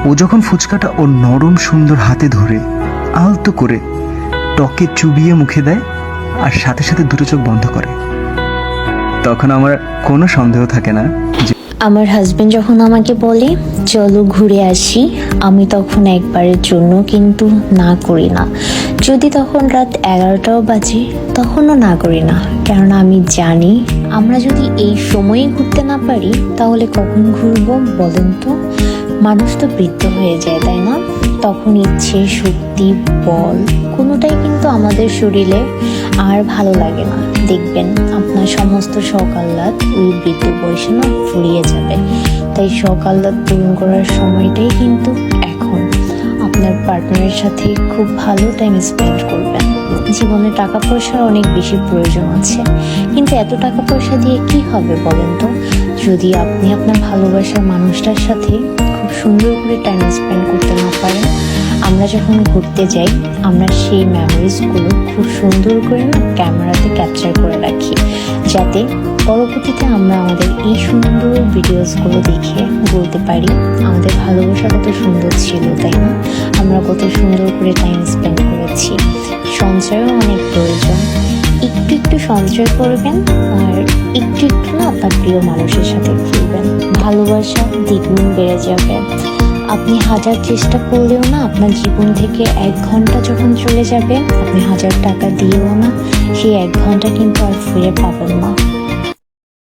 ও যখন ফুচকাটা ওর নরম সুন্দর হাতে ধরে আলতো করে টকে চুবিয়ে মুখে দেয় আর সাথে সাথে দুটো চোখ বন্ধ করে, তখন আমার কোনো সন্দেহ থাকে না যে আমার হাজবেন্ড যখন আমাকে বলে চলো ঘুরে আসি, আমি তখন একবারের জন্য কিন্তু না করি না। যদি তখন রাত 11টাও বাজে তখনও না করি না, কেননা আমি জানি আমরা যদি এই সময়ে ঘুরতে না পারি তাহলে কখন ঘুরবো বলেন তো? মানুষ তো বৃদ্ধ হয়ে যায়, তাই না? তখন ইচ্ছে, শক্তি, বল কোনোটাই কিন্তু আমাদের শরীরে আর ভালো লাগে না। দেখবেন আপনার সমস্ত শখ আহ্লাদ ওই বৃদ্ধ বয়সে না ফুরিয়ে যাবে। তাই শখ আহ্লাদ পূরণ করার সময়টাই কিন্তু এখন। আপনার পার্টনারের সাথে খুব ভালো টাইম স্পেন্ড করবেন। জীবনে টাকা পয়সার অনেক বেশি প্রয়োজন আছে, কিন্তু এত টাকা পয়সা দিয়ে কি হবে বলেন তো, যদি আপনি আপনার ভালোবাসার মানুষটার সাথে খুব সুন্দর করে টাইম স্পেন্ড করতে না পারেন। আমরা যখন ঘুরতে যাই আমরা সেই মেমোরিজগুলো খুব সুন্দর করে না ক্যামেরাতে ক্যাপচার করে রাখি, যাতে পরবর্তীতে আমরা আমাদের এই সুন্দর ভিডিওসগুলো দেখে বলতে পারি আমাদের ভালোবাসা কত সুন্দর ছিল, তাই না? আমরা কত সুন্দর করে টাইম স্পেন্ড করেছি। সঞ্চয়ও অনেক প্রয়োজন। একটু একটু সঞ্চয় করবেন আর একটু একটু না আপনার প্রিয় মানুষের সাথে ঘুরবেন, ভালোবাসা দ্বিগুণ বেড়ে যাবে। আপনি হাজার চেষ্টা করলেও না আপনার জীবন থেকে 1 ঘন্টা যখন চলে যাবে, আপনি 1000 টাকা দিয়েও না সেই 1 ঘন্টা কিন্তু আর ফিরে পাবেন না।